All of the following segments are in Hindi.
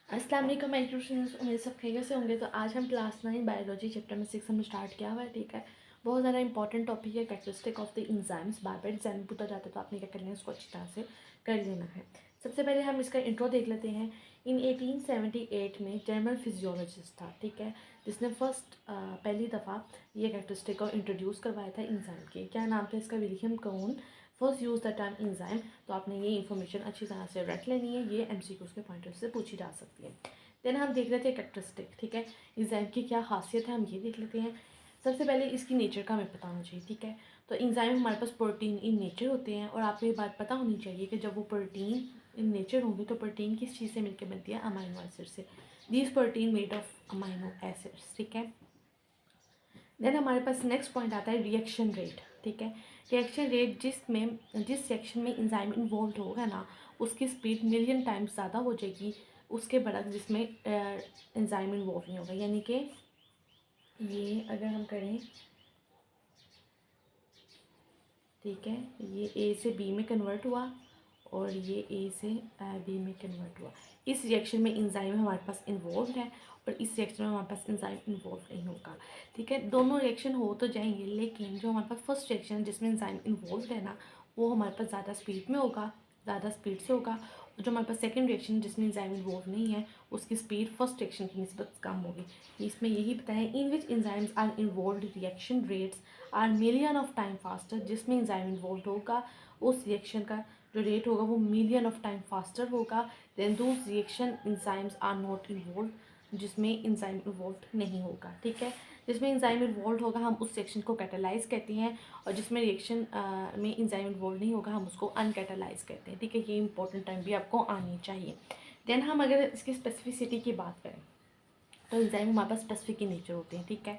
अस्सलाम वालेकुम माय ट्यूशन्स, उम्मीद सब खैरियत से होंगे। तो आज हम क्लास 9 बायोलॉजी चैप्टर में 6 हमने स्टार्ट किया हुआ है। ठीक है, बहुत ज़्यादा इंपॉर्टेंट टॉपिक है characteristic of the enzymes. Bar bar exam में पूछा जाता है तो आपने क्या करना है, इसको अच्छी तरह से कर लेना है। सबसे पहले हम इसका इंट्रो देख लेते हैं। इन 1878 में जर्मन फिजियोलॉजिस्ट था, ठीक है, जिसने पहली दफ़ा ये कैरेक्टरिस्टिक को इंट्रोड्यूस करवाया था एंजाइम के। क्या नाम था इसका? William Kuhne first use the term enzyme. तो आपने ये इन्फॉर्मेशन अच्छी तरह से रख लेनी है, ये एमसीक्यूज़ के पॉइंट से पूछी जा सकती है। देन हम देख लेते हैं कैरेक्टरिस्टिक, ठीक है, एंजाइम की क्या खासियत है, हम ये देख लेते हैं। सबसे पहले इसकी नेचर का हमें पता होना चाहिए, ठीक है। तो एंजाइम हमारे पास प्रोटीन इन नेचर होते हैं, और आपको ये बात पता होनी चाहिए कि जब वो प्रोटीन इन नेचर होंगे तो प्रोटीन किस चीज़ से मिलकर बनती है? अमाइनो एसिड से। These protein made of amino acids, ठीक है। देन हमारे पास नेक्स्ट पॉइंट आता है रिएक्शन रेट, ठीक है। रिएक्शन रेट जिस सेक्शन में एंजाइम इन्वॉल्व होगा ना, उसकी स्पीड मिलियन टाइम्स ज़्यादा हो जाएगी उसके बरक्स जिसमें एंजाइम इन्वॉल्व नहीं होगा। यानी कि ये अगर हम करें, ठीक है, ये ए से बी में कन्वर्ट हुआ और ये ए से बी में कन्वर्ट हुआ। इस रिएक्शन में एंजाइम हमारे पास इन्वॉल्व है और इस रिएक्शन में हमारे पास एंजाइम इन्वॉल्व नहीं होगा, ठीक है। दोनों रिएक्शन हो तो जाएंगे, लेकिन जो हमारे पास फर्स्ट रिएक्शन जिसमें एंजाइम इन्वॉल्व है ना, वो हमारे पास ज़्यादा स्पीड में होगा, ज़्यादा स्पीड से होगा। और जो हमारे पास सेकेंड रिएक्शन जिसमें एंजाइम इन्वॉल्व नहीं है, उसकी स्पीड फर्स्ट रिएक्शन की निस्बत कम होगी। इसमें यही बताएं, in which enzymes are involve reaction rates are million of time faster. जिसमें एंजाइम इन्वॉल्व होगा उस रिएक्शन का जो रेट होगा वो मिलियन ऑफ टाइम फास्टर होगा। Then those reaction enzymes are not involve, जिसमें एंजाइम इन्वॉल्व नहीं होगा, ठीक है। जिसमें एंजाइम इन्वॉल्व होगा हम उस रिएक्शन को कैटालाइज कहते हैं, और जिसमें रिएक्शन में एंजाइम इन्वॉल्व नहीं होगा हम उसको अनकैटालाइज कहते हैं, ठीक है। ये इंपॉर्टेंट टाइम भी आपको आनी चाहिए। देन हम अगर इसकी स्पेसिफिसिटी की बात करें तो एंजाइम हमारे पास स्पेसिफिक इन नेचर होते हैं, ठीक है।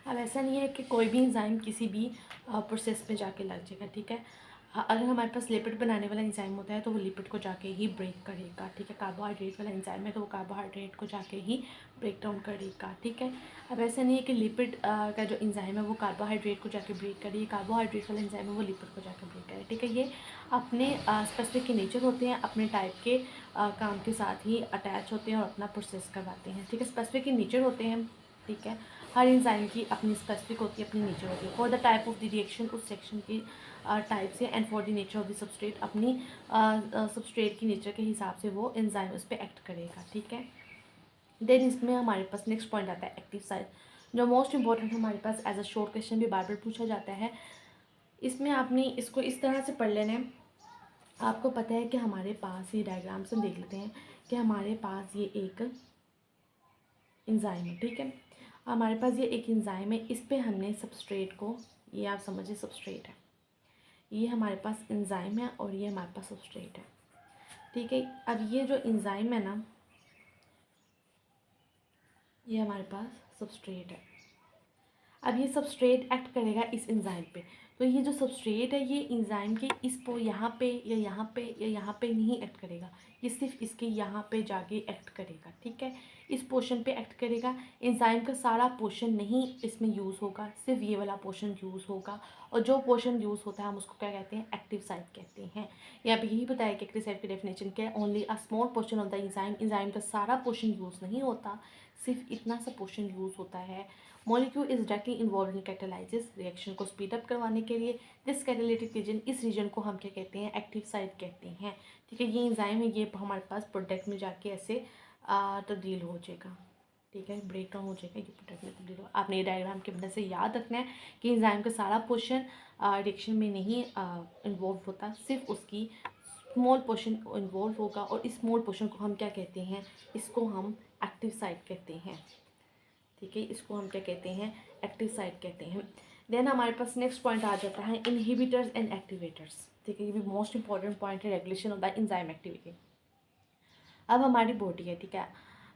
अब ऐसा नहीं है कि कोई भी एंजाइम किसी भी प्रोसेस में जाके लग जाएगा, ठीक है। अगर हमारे पास लिपिड बनाने वाला एंजाइम होता है तो वो लिपिड को जाके ही ब्रेक करेगा, ठीक है। कार्बोहाइड्रेट वाला एंजाइम है तो वो कार्बोहाइड्रेट को जाके ही ब्रेक डाउन करेगा, ठीक है। अब ऐसा नहीं है कि लिपिड का जो एंजाइम है वो कार्बोहाइड्रेट को जाके ब्रेक करे, कार्बोहाइड्रेट वाला एंजाइम है वो लिपिड को जाके ब्रेक करे, ठीक है। ये अपने स्पेसिफिक नेचर होते हैं, अपने टाइप के काम के साथ ही अटैच होते हैं और अपना प्रोसेस करवाते हैं, ठीक है। स्पेसिफिक इन नेचर होते हैं, ठीक है। हर एंजाइम की अपनी स्पेसिफिक होती है, अपनी नेचर होती है। For the type of the reaction उस सेक्शन की टाइप से, and for the nature of the substrate अपनी सबस्ट्रेट की नेचर के हिसाब से वो एंजाइम उस पर एक्ट करेगा, ठीक है। देन इसमें हमारे पास नेक्स्ट पॉइंट आता है एक्टिव साइट, जो मोस्ट इंपॉर्टेंट हमारे पास एज अ शॉर्ट क्वेश्चन भी बार बार पूछा जाता है। इसमें आपने इसको इस तरह से पढ़ लेना है। आपको पता है कि हमारे पास ये डायग्राम से हम देख लेते हैं कि हमारे पास ये एक एंजाइम है, ठीक है। हमारे पास ये एक एंजाइम है, इस पे हमने सबस्ट्रेट को, ये आप समझिए सबस्ट्रेट है, ये हमारे पास एंजाइम है और ये हमारे पास सबस्ट्रेट है, ठीक है। अब ये जो एंजाइम है ना, ये हमारे पास सबस्ट्रेट है। अब ये सबस्ट्रेट एक्ट करेगा इस एंजाइम पे, तो ये जो सबस्ट्रेट है ये एंजाइम के इस पो यहाँ पे या यहाँ पे या यहाँ पे नहीं एक्ट करेगा, ये सिर्फ इसके यहाँ पे जाके एक्ट करेगा, ठीक है। इस पोर्शन पे एक्ट करेगा, एंजाइम का सारा पोर्शन नहीं इसमें यूज़ होगा, सिर्फ ये वाला पोर्शन यूज़ होगा। और जो पोर्शन यूज़ होता है हम उसको क्या कहते हैं? एक्टिव साइट कहते हैं। यहाँ पे यही बताया कि एक्टिव साइट की डेफिनेशन क्या है? Only a small portion of the enzyme का सारा पोर्शन यूज़ नहीं होता, सिर्फ इतना सा पोर्शन यूज़ होता है। Molecule is directly involve in catalysis, reaction को स्पीड अप करवाने के लिए। दिस कैटालिटिक रीजन, इस रीजन को हम क्या कहते हैं? एक्टिव साइट कहते हैं, ठीक है। ये एंजाइम है, ये हमारे पास प्रोडक्ट में जाके ऐसे तब्दील हो जाएगा, ठीक है, ब्रेक डाउन हो जाएगा, ये प्रोडक्ट में तब्दील हो। आपने ये डायग्राम की मदद से याद रखना है कि एंजाइम का सारा पोर्शन रिएक्शन में नहीं इन्वॉल्व होता, सिर्फ उसकी स्मॉल पोर्शन इन्वॉल्व होगा, और इस स्मॉल पोर्शन को हम क्या कहते हैं? इसको हम एक्टिव साइट कहते हैं, ठीक है। इसको हम क्या कहते हैं? एक्टिव साइट कहते हैं। देन हमारे पास नेक्स्ट पॉइंट आ जाता है इनहिबिटर्स एंड एक्टिवेटर्स, ठीक है। ये भी मोस्ट इंपॉर्टेंट पॉइंट है, regulation of the enzyme activity. अब हमारी बॉडी है, ठीक है,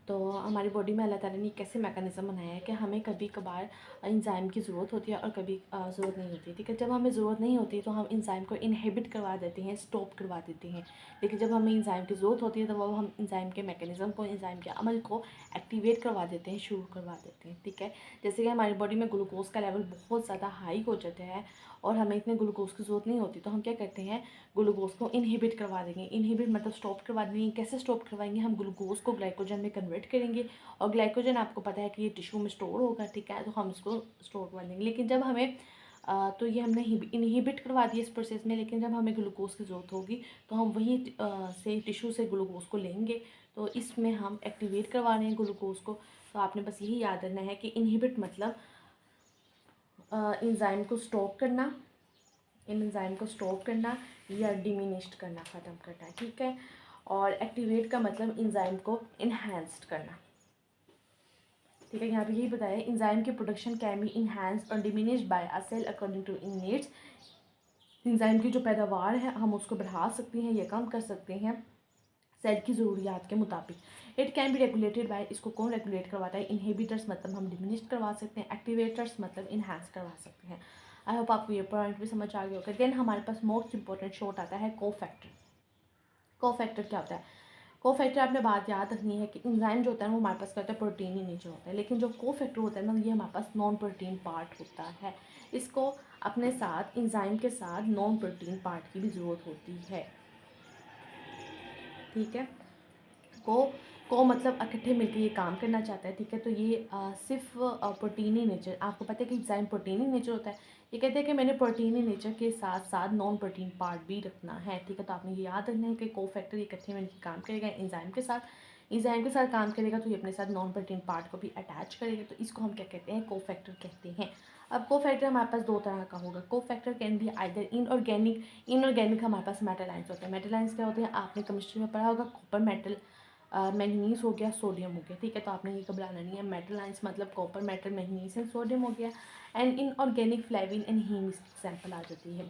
तो हमारी बॉडी में अल्लाह ताला ने कैसे मैकेनिज़्म बनाया है कि हमें कभी कभार एंजाइम की ज़रूरत होती है और कभी ज़रूरत नहीं होती, ठीक है। जब हमें ज़रूरत नहीं होती तो हम एंजाइम को इनहिबिट करवा देते हैं, स्टॉप करवा देते हैं, लेकिन जब हमें एंजाइम की ज़रूरत होती है तो वो हम एंजाइम के मैकेनिज़्म को, एंजाइम के अमल को एक्टिवेट करवा देते हैं, शुरू करवा देते हैं, ठीक है। जैसे कि हमारी बॉडी में ग्लूकोज का लेवल बहुत ज़्यादा हाई हो जाता है और हमें इतने ग्लूकोज की ज़रूरत नहीं होती, तो हम क्या करते हैं, ग्लूकोज को इनहिबिट करवा देंगे। इनहिबिट मतलब स्टॉप करवा देंगे। कैसे स्टॉप करवाएंगे, हम ग्लूकोज को ग्लाइकोजन में कन्वर्ट करेंगे, और ग्लाइकोजन आपको पता है कि ये टिश्यू में स्टोर होगा, ठीक है, तो हम इसको स्टोर करवा देंगे। लेकिन जब हमें तो ये हमने इनहिबिट करवा दिया इस प्रोसेस में, लेकिन जब हमें ग्लूकोज की ज़रूरत होगी तो हम वही से टिश्यू से ग्लूकोज को लेंगे, तो इसमें हम एक्टिवेट करवा रहे हैं ग्लूकोज को। तो आपने बस यही याद रखना है कि इनहिबिट मतलब एंजाइम को स्टॉप करना, एंजाइम को स्टॉप करना या डिमिनिश्ड करना, ख़त्म करना, ठीक है। और एक्टिवेट का मतलब एंजाइम को इन्हांस्ड करना, ठीक है। यहाँ पे यही बताया, एंजाइम की प्रोडक्शन कैन बी इन्हांस्ड और diminished by a cell according to in needs. Enzyme की जो पैदावार है हम उसको बढ़ा सकते हैं या कम कर सकते हैं सेल की ज़रूरियात के मुताबिक। It can be regulated by, इसको कौन रेगुलेट करवाता है, इनहिबिटर्स मतलब हम डिमिनिश करवा सकते हैं, एक्टिवेटर्स मतलब इन्हांस करवा सकते हैं। आई होप आपको ये पॉइंट भी समझ आ गया होगा। देन हमारे पास मोस्ट इंपॉर्टेंट शॉट आता है कोफैक्टर। कोफैक्टर क्या होता है, कोफैक्टर आपने बात याद रखनी है कि एंजाइम जो होता है वो हमारे पास क्या होता है, प्रोटीन ही नेचर होता है, लेकिन जो कोफैक्टर होता है ना, ये हमारे पास नॉन प्रोटीन पार्ट होता है। इसको अपने साथ एंजाइम के साथ नॉन प्रोटीन पार्ट की भी ज़रूरत होती है, ठीक है। को मतलब इकट्ठे मिलकर ये काम करना चाहता है, ठीक है। तो ये सिर्फ प्रोटीनी नेचर, आपको पता है कि एंजाइम प्रोटीनी नेचर होता है, ये कहते हैं कि मैंने प्रोटीनी नेचर के साथ साथ नॉन प्रोटीन पार्ट भी रखना है, ठीक है। तो आपने ये याद रखना है कि कोफैक्टर इकट्ठे मिलकर काम करेगा एंजाइम के साथ, एंजाइम के साथ काम करेगा तो ये अपने साथ नॉन प्रोटीन पार्ट को भी अटैच करेगा, तो इसको हम क्या कहते हैं, कोफैक्टर कहते हैं। अब कोफैक्टर हमारे पास दो तरह का होगा। Cofactor can be either inorganic, inorganic हमारे पास मेटलाइंस होते हैं। मेटलाइंस क्या होते हैं, आपने केमिस्ट्री में पढ़ा होगा, कॉपर मेटल, मैंगनीज हो गया, सोडियम हो गया, ठीक है। तो आपने ये घबराना नहीं है, मेटल आयंस मतलब copper, metal, manganese and sodium हो गया। And inorganic flavin and heme इसकी एग्जाम्पल आ जाती है।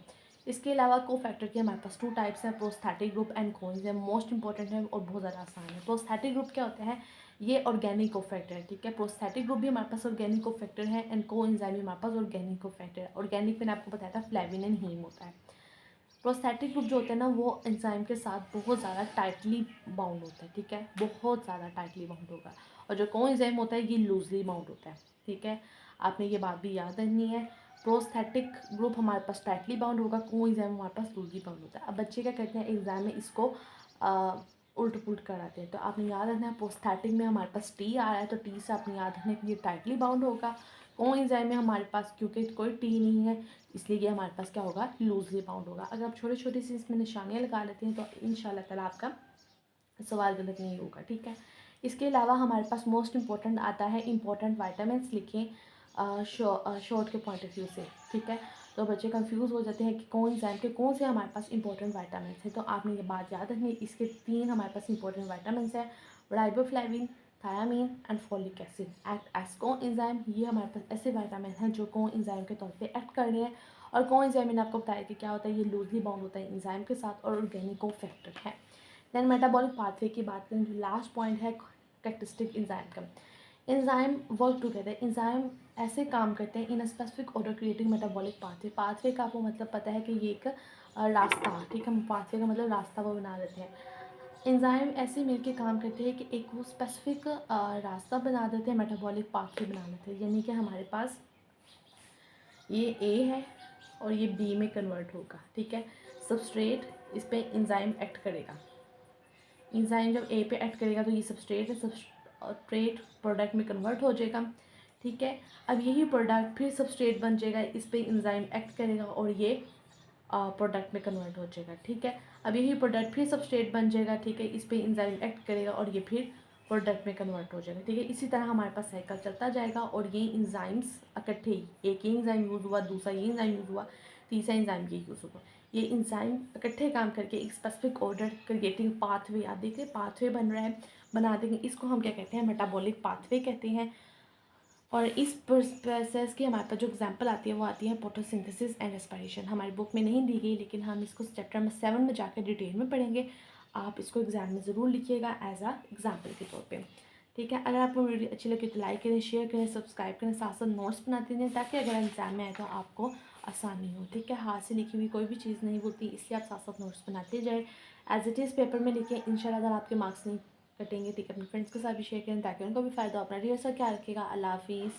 इसके अलावा कोफैक्टर के हमारे पास 2 टाइप्स हैं, prosthetic group and coenzyme. Most important है और बहुत ज़्यादा आसान है। प्रोस्थेटिक ग्रुप क्या होता है, ये ऑर्गेनिक कोफैक्टर है, ठीक है। प्रोस्थेटिक ग्रुप भी हमारे पास ऑर्गेनिक कोफैक्टर है एंड कोएंजाइम भी हमारे पास ऑर्गेनिक कोफैक्टर है। ऑर्गेनिक मैंने आपको बताया था फ्लेविन एंड हीम होता है। प्रोस्थेटिक ग्रुप जो होता है ना, वो एंजाइम के साथ बहुत ज़्यादा टाइटली बाउंड होता है, ठीक है, बहुत ज़्यादा टाइटली बाउंड होगा। और जो कोएंजाइम होता है ये लूजली बाउंड होता है, ठीक है। आपने ये बात भी याद रखनी है, प्रोस्थेटिक ग्रुप हमारे पास टाइटली बाउंड होगा, कोएंजाइम हमारे पास लूजली बाउंड होता है। अब बच्चे क्या करते हैं एग्जाम में, इसको उल्ट पुल्ट कराते हैं, तो आपने याद रखना है प्रोस्थेटिक में हमारे पास टी आ रहा है, तो टी से आपने याद रखना है कि ये टाइटली बाउंड होगा। कोएंजाइम में हमारे पास क्योंकि कोई टी नहीं है, इसलिए ये हमारे पास क्या होगा, लूजली बाउंड होगा। अगर आप छोटी छोटी सी इसमें निशानियाँ लगा लेते हैं तो इंशाल्लाह ताला आपका सवाल गलत नहीं होगा, ठीक है। इसके अलावा हमारे पास मोस्ट इंपॉर्टेंट आता है इंपॉर्टेंट वाइटामिन्स लिखें शॉर्ट के पॉइंट ऑफ व्यू से, ठीक है। तो बच्चे कंफ्यूज हो जाते हैं कि कौन एंजाइम के कौन से हमारे पास इंपॉर्टेंट वाइटामिन्स हैं, तो आपने ये बात याद रखनी है। इसके 3 हमारे पास इंपॉर्टेंट वाइटामिन्स हैं, riboflavin, thiamine and folic acid act as coenzyme. ये हमारे पास ऐसे वाइटामिन हैं जो को एंजाइम के तौर पे एक्ट कर रहे हैं। और को एंजाइम मैंने आपको बताया कि क्या होता है, ये लूजली बाउंड होता है एंजाइम के साथ और ऑर्गेनिक कोफैक्टर है। देन मेटाबॉलिक पाथवे की बात करें, जो लास्ट पॉइंट है कैरेक्टरिस्टिक एंजाइम का। एंजाइम वर्क टुगेदर, एंजाइम ऐसे काम करते हैं in a specific order creating metabolic pathway. Pathway का आपको मतलब पता है कि ये एक रास्ता, ठीक है, पाथवे का मतलब रास्ता वो बना देते हैं। एंजाइम ऐसे मिलके काम करते हैं कि एक वो स्पेसिफिक रास्ता बना देते हैं, मेटाबॉलिक पाथवे बना देते हैं। यानी कि हमारे पास ये ए है और ये बी में कन्वर्ट होगा, ठीक है। सबस्ट्रेट, इस पर एंजाइम एक्ट करेगा, एंजाइम जब ए पे एक्ट करेगा तो ये सबस्ट्रेट है, सबस्ट्रेट प्रोडक्ट में कन्वर्ट हो जाएगा, ठीक है। अब यही प्रोडक्ट फिर सबस्ट्रेट बन जाएगा, इस पर एंजाइम एक्ट करेगा और ये प्रोडक्ट में कन्वर्ट हो जाएगा, ठीक है। अब यही प्रोडक्ट फिर सबस्ट्रेट बन जाएगा, ठीक है, इस पर एंजाइम एक्ट करेगा और ये फिर प्रोडक्ट में कन्वर्ट हो जाएगा, ठीक है। इसी तरह हमारे पास साइकिल चलता जाएगा और ये एंजाइम्स इकट्ठे ही, एक ही एंजाइम यूज़ हुआ, दूसरा ये एंजाइम यूज़ हुआ, तीसरा एंजाइम ये यूज़ हुआ, ये एंजाइम इकट्ठे काम करके एक स्पेसिफिक ऑर्डर क्रिएटिंग पाथवे, आप देखिए पाथवे बन रहा है, बना देंगे, इसको हम क्या कहते हैं, मेटाबॉलिक पाथवे कहते हैं। और इस प्रोसेस की हमारे पास जो एग्जांपल आती है वो आती है फोटोसिंथेसिस एंड रेस्पिरेशन। हमारी बुक में नहीं दी गई, लेकिन हम इसको चैप्टर नंबर 7 में जाकर डिटेल में पढ़ेंगे। आप इसको एग्जाम में ज़रूर लिखिएगा एज आ एग्जाम्पल के तौर पे, ठीक है। अगर आपको वीडियो अच्छी लगी तो लाइक करें, शेयर करें, सब्सक्राइब करें, साथ साथ नोट्स बनाते रहें ताकि अगर एग्जाम में आए तो आपको आसानी हो, ठीक है। हाथ से लिखी हुई कोई भी चीज़ नहीं होती, इसलिए आप साथ साथ नोट्स बनाते जाए, एज इट इज़ पेपर में लिखें। इंशाल्लाह आपके मार्क्स नहीं कटेंगे, ठीक है। अपने फ्रेंड्स के साथ भी शेयर करें ताकि उनको भी फ़ायदा हो। अपना ढेर सारा ख्याल रखिएगा। अल्लाह हाफिज़।